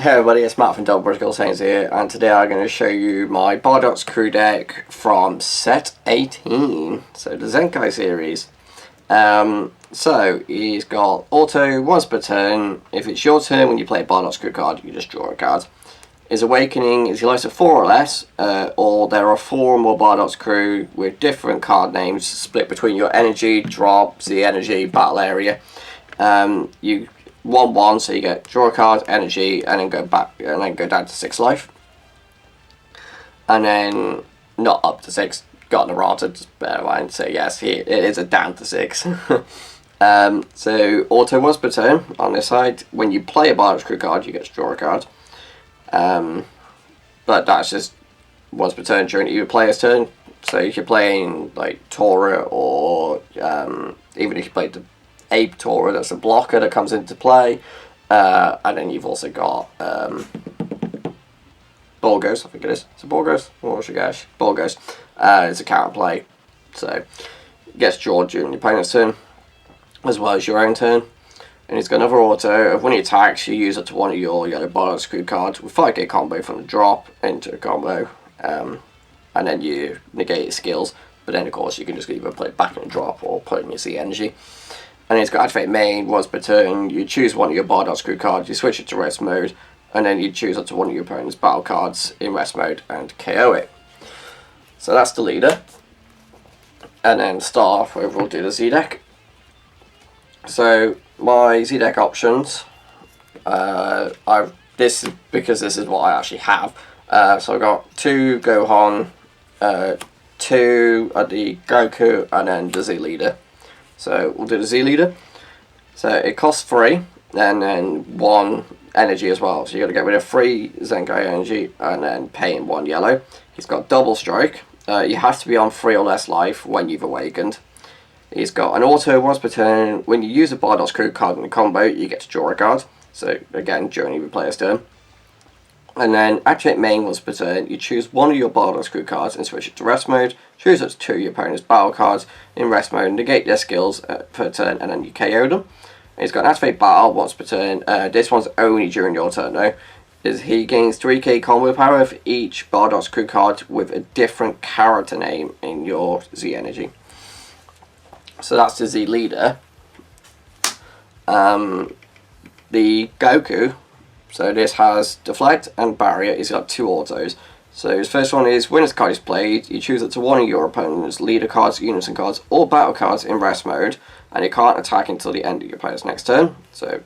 Hey everybody, it's Matt from Britical Saiyans here, and today I'm going to show you my Bardock's crew deck from set 18, so the Zenkai series. So he's got auto once per turn. If it's your turn when you play a Bardock's crew card, you just draw a card. His awakening is he likes a 4 or less, or there are 4 or more Bardock's crew with different card names split between your energy, drop, Z energy, battle area. You 1/1, so you get draw a card, energy, and then go back, and then go down to 6 life, and then not up to 6. Got an errata, just bear in mind. So yes, it is a down to 6. So auto once per turn on this side. When you play a Bardock's crew card, you get to draw a card. But that's just once per turn during your player's turn. So if you're playing like Tora, or even if you played the Ape Tora, that's a blocker that comes into play, and then you've also got Borgos, I think it is. It's a Borgos, or Shigash. Borgos. It's a counter play, so it gets drawn during your opponent's turn, as well as your own turn. And he's got another auto of when he attacks, you use up to one of your yellow Bardock's crew cards with 5k combo from the drop into a combo, and then you negate his skills. But then of course you can just either put it back in the drop or put it in your Z energy. And he's got activate main once per turn. You choose one of your Bardock's crew cards, you switch it to rest mode, and then you choose up to one of your opponent's battle cards in rest mode and KO it. So that's the leader. And then start off with, we'll do the Z deck. So my Z deck options, this is because this is what I actually have. So I've got 2 Gohan, 2 at the Goku, and then the Z leader. So we'll do the Z leader. So it costs 3, and then 1 energy as well. So you got to get rid of 3 Zenkai energy and then pay in 1 yellow. He's got double strike. You have to be on 3 or less life when you've awakened. He's got an auto once per turn. When you use a Bardock's crew card in a combo, you get to draw a card. So again, during your player's turn. And then activate main once per turn. You choose one of your Bardock's crew cards and switch it to rest mode. Choose up to 2 of your opponent's battle cards in rest mode, negate their skills per turn, and then you KO them. And he's got an activate battle once per turn. This one's only during your turn though. He gains 3k combo power for each Bardock's crew card with a different character name in your Z energy. So that's the Z leader. The Goku. So this has deflect and barrier. He's got 2 autos. So his first one is when his card is played, you choose up to one of your opponent's leader cards, unison cards, or battle cards in rest mode, and you can't attack until the end of your player's next turn. So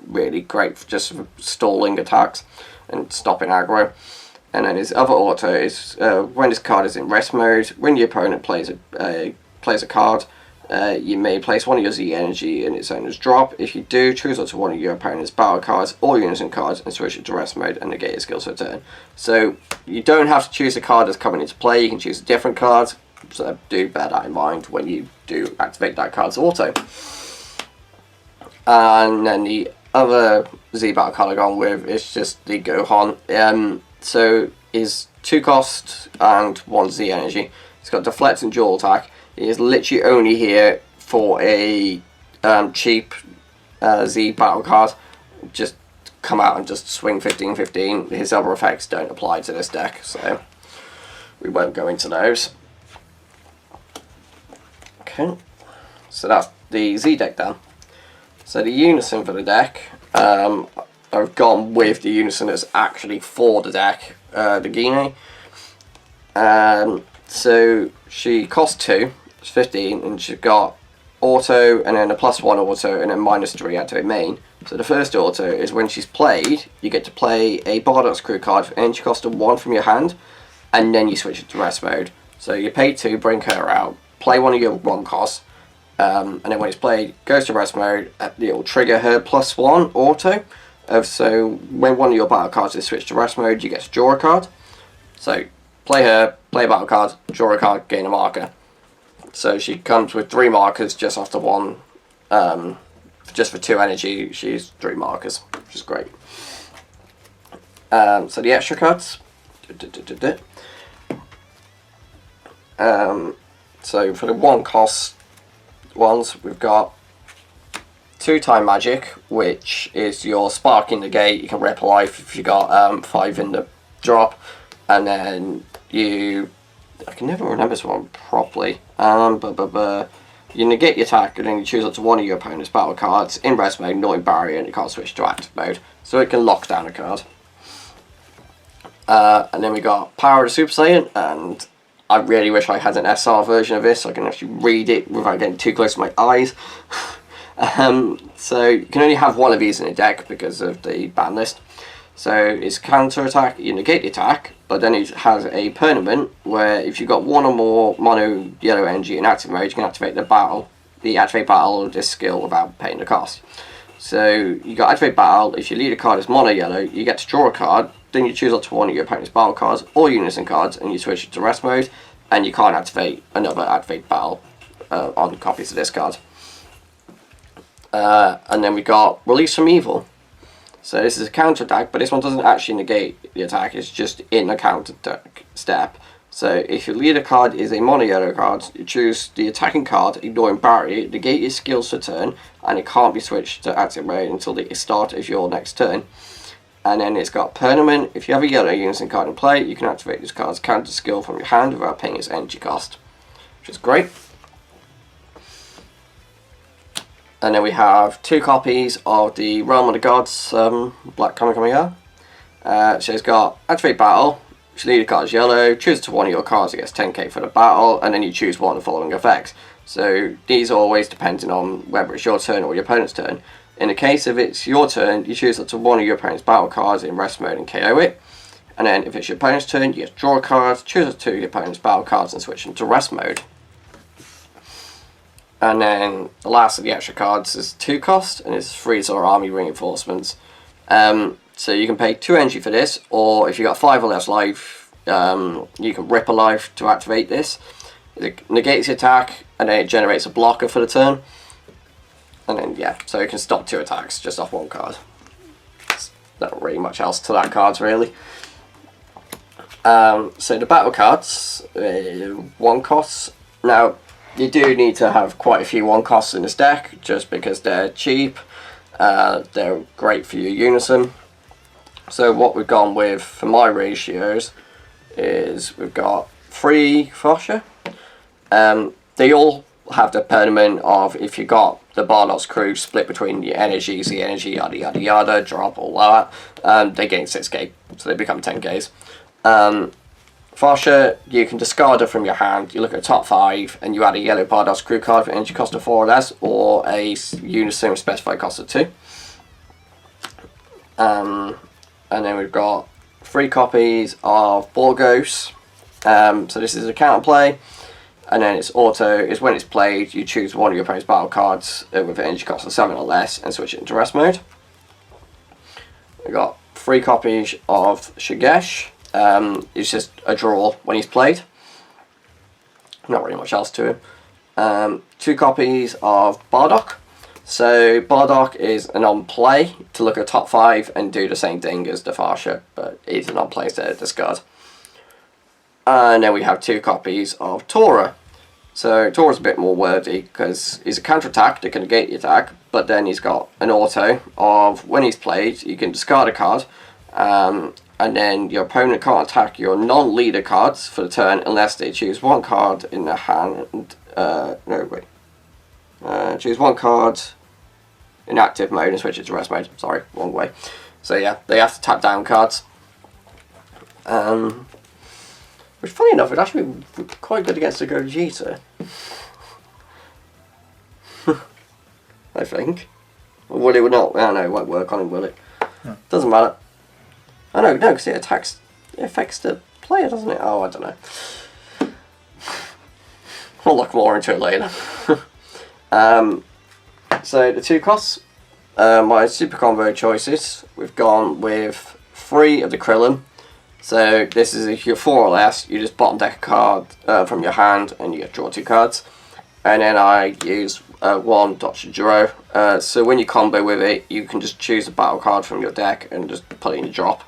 really great for just for stalling attacks and stopping aggro. And then his other auto is when his card is in rest mode, when your opponent plays a card, you may place one of your Z energy in its owner's drop. If you do, choose up to one of your opponent's battle cards or unison cards and switch it to rest mode and negate your skills for turn. So you don't have to choose a card that's coming into play, you can choose a different card. So do bear that in mind when you do activate that card's auto. And then the other Z battle card I've gone with is just the Gohan. So is 2 cost and 1 Z energy. It's got deflect and dual attack. He is literally only here for a cheap Z battle card. Just come out and just swing 15-15. His other effects don't apply to this deck, so we won't go into those. Okay, so that's the Z deck done. So the unison for the deck, I've gone with the unison that's actually for the deck, the Gine. So she costs 2. 15, and she's got auto and then a +1 auto and then -3 activate main. So the first auto is when she's played, you get to play a Bardock's crew card for energy cost of 1 from your hand, and then you switch it to rest mode. So you pay 2, bring her out, play one of your 1 costs, and then when it's played, goes to rest mode, it'll trigger her +1 auto. So when one of your battle cards is switched to rest mode, you get to draw a card. So play her, play a battle card, draw a card, gain a marker. So she comes with 3 markers just after 1. Just for 2 energy, she's 3 markers, which is great. So the extra cards. So for the 1 cost ones, we've got 2 time magic, which is your spark in the gate. You can rip a life if you got 5 in the drop, and then I can never remember this one properly. You negate your attack, and then you choose up to one of your opponent's battle cards in rest mode, not in barrier, and you can't switch to active mode, so it can lock down a card. And then we got Power of the Super Saiyan, and I really wish I had an SR version of this so I can actually read it without getting too close to my eyes. So you can only have one of these in a deck because of the ban list. So it's counter attack, you negate the attack, but then it has a permanent where if you've got one or more mono yellow energy in active mode, you can activate the activate battle of this skill without paying the cost. So you got activate battle. If you lead a card as mono yellow, you get to draw a card. Then you choose up to one of your opponent's battle cards or unison cards, and you switch it to rest mode, and you can't activate another activate battle on copies of this card. And then we got Release from Evil. So this is a counter attack, but this one doesn't actually negate the attack, it's just in a counter attack step. So if your leader card is a mono yellow card, you choose the attacking card, ignoring barrier, negate its skills for turn, and it can't be switched to active mode until the start of your next turn. And then it's got permanent. If you have a yellow unison card in play, you can activate this card's counter skill from your hand without paying its energy cost, which is great. And then we have 2 copies of the Realm of the Gods Black Kamehameha. So it's got Activate Battle. If your leader card is yellow, choose to one of your cards, it gets 10k for the battle, and then you choose one of the following effects. So these are always depending on whether it's your turn or your opponent's turn. In the case of it's your turn, you choose up to one of your opponent's battle cards in rest mode and KO it. And then if it's your opponent's turn, you get to draw a card, choose up to your opponent's battle cards and switch them to rest mode. And then the last of the extra cards is 2 cost, and it's 3 sort of army reinforcements. So you can pay 2 energy for this, or if you got 5 or less life, you can rip a life to activate this. It negates the attack, and then it generates a blocker for the turn. And then yeah, so it can stop 2 attacks just off 1 card. There's not really much else to that card really. So the battle cards, 1 costs. Now you do need to have quite a few 1 costs in this deck, just because they're cheap. They're great for your unison. So what we've gone with for my ratios is we've got 3 Fosha. They all have the permanent of if you got the Bardock's crew split between your energies, the energy, yada yada yada, drop all that, they gain 6k, so they become 10ks. Fosha, you can discard her from your hand, you look at the top 5, and you add a yellow Bardock's crew card for energy cost of 4 or less, or a unison with specified cost of 2. And then we've got 3 copies of Borgos. So this is a counterplay, and then it's auto is when it's played, you choose one of your opponent's battle cards with an energy cost of 7 or less and switch it into rest mode. We've got 3 copies of Shigesh. It's just a draw when he's played. Not really much else to him. 2 copies of Bardock. So Bardock is an on-play to look at top 5 and do the same thing as the Farsha, but he's an on-play instead of discard. And then we have 2 copies of Tora. So Tora's a bit more wordy because he's a counter-attack that can negate the attack, but then he's got an auto of when he's played, you can discard a card, and then your opponent can't attack your non-leader cards for the turn unless they choose 1 card in their hand. Choose 1 card in active mode and switch it to rest mode. Sorry, wrong way. So yeah, they have to tap down cards. Which, funny enough, would actually be quite good against the Gogeta. I think. Or will it or not? I don't know, it won't work on him, will it? No. Doesn't matter. Oh no, because it affects the player, doesn't it? Oh, I don't know. We'll look more into it later. So the 2 costs, my super combo choices, we've gone with 3 of the Krillin. So this is if you're 4 or less, you just bottom deck a card from your hand and you get to draw 2 cards. And then I use 1 Dr. Jiro. So when you combo with it, you can just choose a battle card from your deck and just put it in your drop.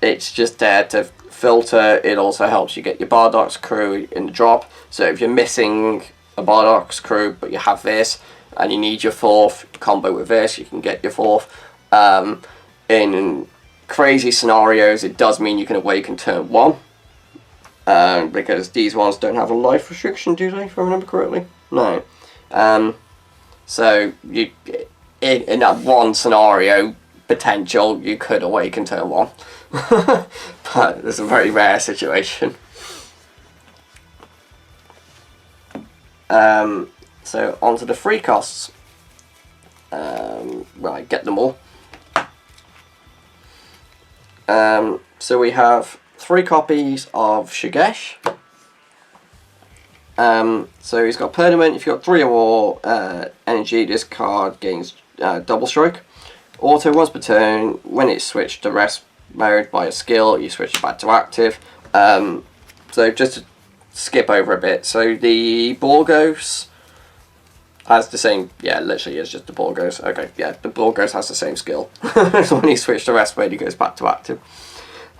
It's just there to filter. It also helps you get your Bardock's crew in the drop. So if you're missing a Bardock's crew but you have this, and you need your 4th combo with this, you can get your 4th. In crazy scenarios, it does mean you can awaken turn 1. Because these ones don't have a life restriction, do they, if I remember correctly? No. So, you, in that one scenario potential, you could awaken turn 1. But it's a very rare situation. So, onto the free costs. Right, get them all. So we have 3 copies of Shigesh. So he's got Permanent. If you've got 3 or more energy, this card gains double strike. Auto once per turn. When it's switched to rest mode by a skill, you switch it back to active. So just to skip over a bit. So the Borgos has the same, yeah, literally is just the Borgos. Okay, yeah, the Borgos has the same skill. So when he switched to rest mode, he goes back to active.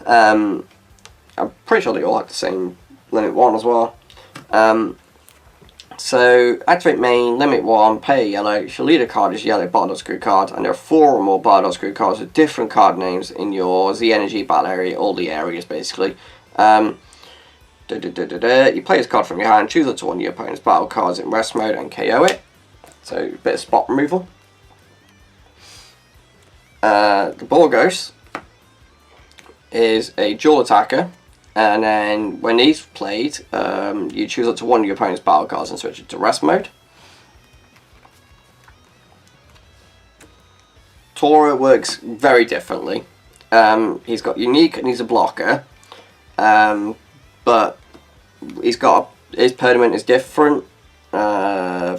I'm pretty sure they all have the same limit 1 as well. So, activate main, limit 1, pay a yellow. If your leader card is yellow Bardock screw card, and there are 4 or more Bardock screw cards with different card names in your Z Energy battle area, all the areas basically. You play this card from your hand, choose up to one of your opponent's battle cards in rest mode and KO it. So, a bit of spot removal. The Borgos is a dual attacker. And then when he's played, you choose up to one of your opponent's battle cards and switch it to rest mode. Tora works very differently. He's got unique and he's a blocker, but he's got his Permanent is different. He doesn't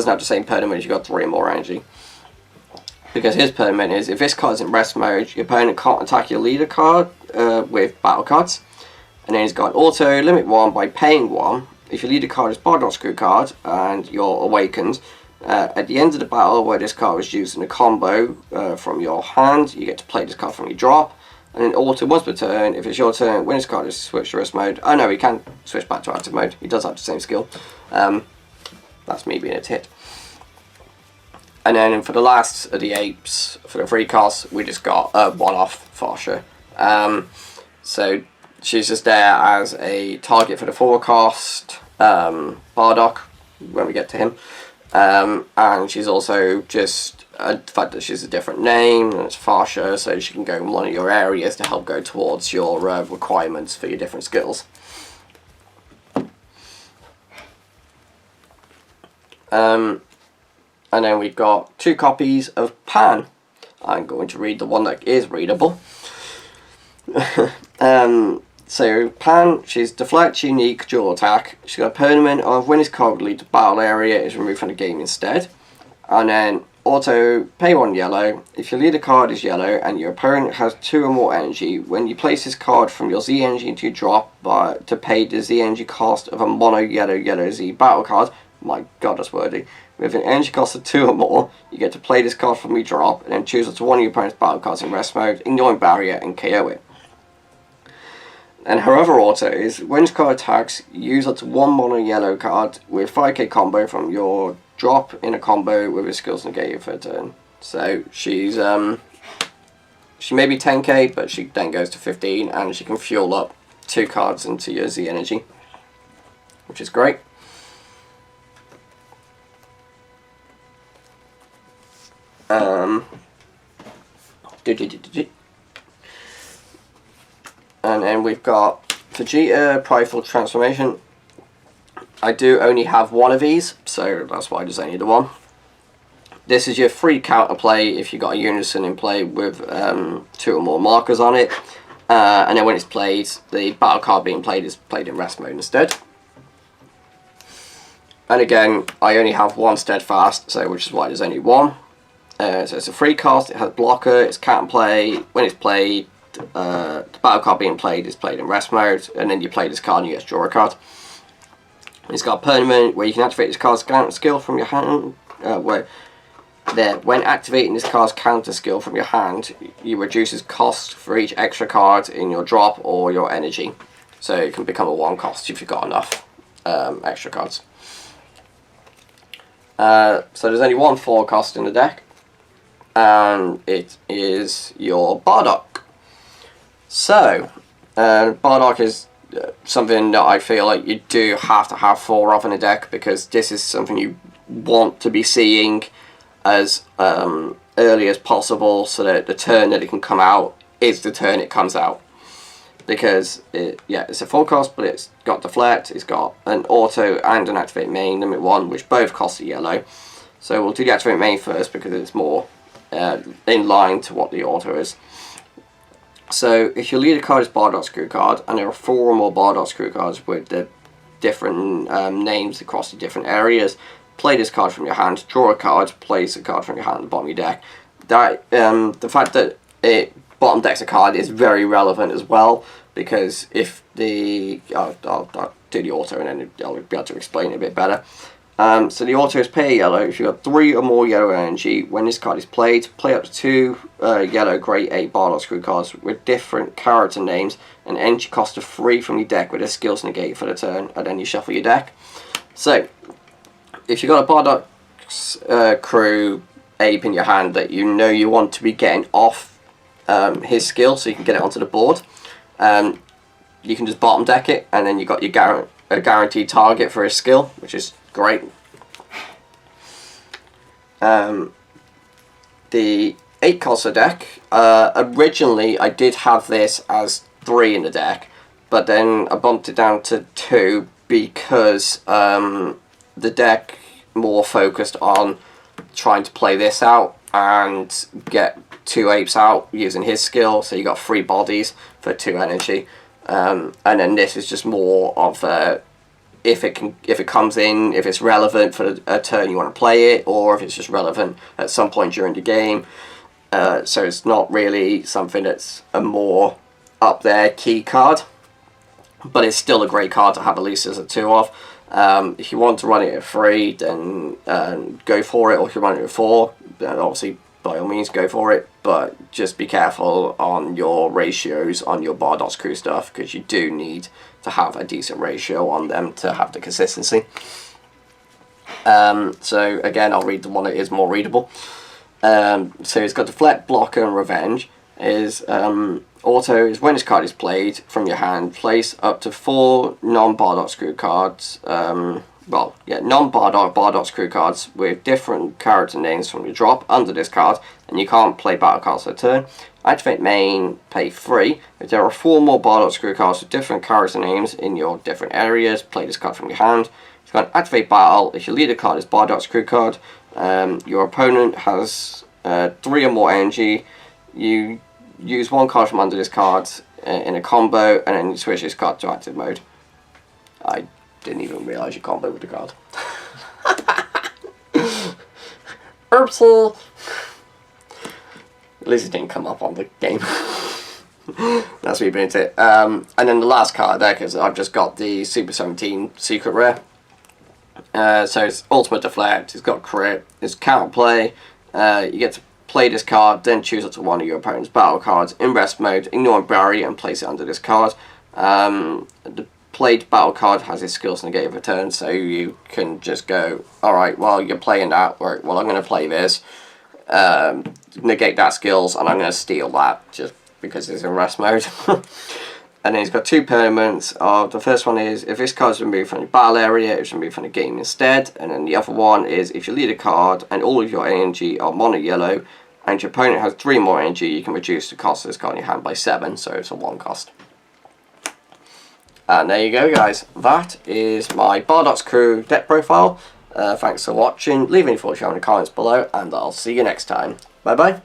have the same Permanent. You've got 3 or more energy. Because his Permanent is, if this card's in rest mode, your opponent can't attack your leader card with battle cards. And then he's got auto, limit 1 by paying 1. If your leader card is Bardock screw card and you're awakened, at the end of the battle where this card was used in a combo from your hand, you get to play this card from your drop. And then auto once per turn, if it's your turn, when this card is switched to rest mode, oh no, he can switch back to active mode. He does have the same skill. That's me being a tit. And then for the last of the apes, for the free costs, we just got a one-off Farsha. So she's just there as a target for the 4 cost Bardock when we get to him. And she's also just the fact that she's a different name, and it's Farsha, so she can go in one of your areas to help go towards your requirements for your different skills. And then we've got 2 copies of Pan. I'm going to read the one that is readable. So Pan, she's deflect, unique, dual attack. She's got a Permanent of when his card leads to battle area is removed from the game instead. And then auto, pay 1 yellow. If your leader card is yellow and your opponent has 2 or more energy, when you place this card from your Z energy into your drop to pay the Z energy cost of a mono yellow Z battle card, my god, that's wordy. With an energy cost of 2 or more, you get to play this card from your drop and then choose up to one of your opponent's battle cards in rest mode, ignoring barrier and KO it. And her other auto is, when this card attacks, use up to 1 mono yellow card with 5k combo from your drop in a combo with his skills negated for a turn. So she's she may be 10k, but she then goes to 15 and she can fuel up 2 cards into your Z energy, which is great. And then we've got Vegeta Prideful Transformation. I do only have 1 of these, so that's why there's only the 1. This is your free counterplay if you've got a Unison in play with 2 or more markers on it. And then when it's played, the battle card being played is played in rest mode instead. And again, I only have 1 Steadfast, so which is why there's only 1. So it's a free cost, it has blocker, it's counterplay. When it's played, the battle card being played is played in rest mode, and then you play this card and you get to draw a card. It's got a Permanent where you can activate this card's counter skill from your hand. When activating this card's counter skill from your hand, you reduce its cost for each extra card in your drop or your energy. So it can become a 1 cost if you've got enough extra cards. So there's only one 4 cost in the deck, and it is your Bardock. So, Bardock is something that I feel like you do have to have 4 of in a deck, because this is something you want to be seeing as early as possible, so that the turn that it can come out is the turn it comes out. Because it's a 4 cost, but it's got deflect, it's got an auto and an activate main limit 1, which both cost a yellow. So we'll do the activate main first because it's more in line to what the auto is. So if your leader card is Bardock's crew card, and there are 4 or more Bardock's crew cards with the different names across the different areas, play this card from your hand, draw a card, place a card from your hand at the bottom of your deck. That the fact that it bottom decks a card is very relevant as well, because if the I'll do the auto and then I'll be able to explain it a bit better. So the auto is pay a yellow. If you've got 3 or more yellow energy, when this card is played, play up to 2 yellow grade 8 Bardock crew cards with different character names and energy cost of 3 from your deck with a skills negate for the turn, and then you shuffle your deck. So if you've got a Bardock crew ape in your hand that you know you want to be getting off his skill so you can get it onto the board, you can just bottom deck it, and then you got your a guaranteed target for his skill, which is great. The 8 cost deck, originally I did have this as 3 in the deck, but then I bumped it down to 2 because the deck more focused on trying to play this out and get 2 apes out using his skill, so you got 3 bodies for 2 energy, and then this is just more of if it comes in, if it's relevant for a turn you want to play it, or if it's just relevant at some point during the game. So it's not really something that's a more up there key card, but it's still a great card to have at least as a 2 of. If you want to run it at 3, then go for it, or if you run it at 4, then obviously by all means go for it, but just be careful on your ratios on your Bardock's crew stuff, because you do need to have a decent ratio on them to have the consistency. So again, I'll read the one that is more readable. So it's got Deflect, Blocker and Revenge. Auto is when this card is played from your hand, place up to 4 non-Bardock's crew cards, non-Bardock Bardock's crew cards with different character names from your drop under this card, and you can't play battle cards per turn. Activate main, pay 3. If there are 4 more Bardock's crew cards with different character names in your different areas, play this card from your hand. If you can activate battle, if your leader card is Bardock's crew card, your opponent has 3 or more energy, you use 1 card from under this card in a combo, and then you switch this card to active mode. I didn't even realise you combo with the card. Oopsie! At least it didn't come up on the game. That's me being it. And then the last card there, because I've just got the Super 17 Secret Rare. So it's Ultimate Deflect, it's got Crit, it's Counterplay. You get to play this card, then choose up to 1 of your opponent's battle cards in rest mode, ignore barrier and place it under this card. The played battle card has its skills negate for turn, so you can just go, alright, well you're playing that, well I'm going to play this, negate that skills, and I'm going to steal that just because it's in rest mode. And then he's got 2 permanents. The first one is if this card is removed from your battle area, it's removed from the game instead. And then the other one is if you lead a card and all of your energy are mono yellow and your opponent has 3 more energy, you can reduce the cost of this card in your hand by 7, so it's a 1 cost. And there you go, guys. That is my Bardock's crew deck profile. Thanks for watching. Leave any thoughts in the comments below, and I'll see you next time. Bye bye.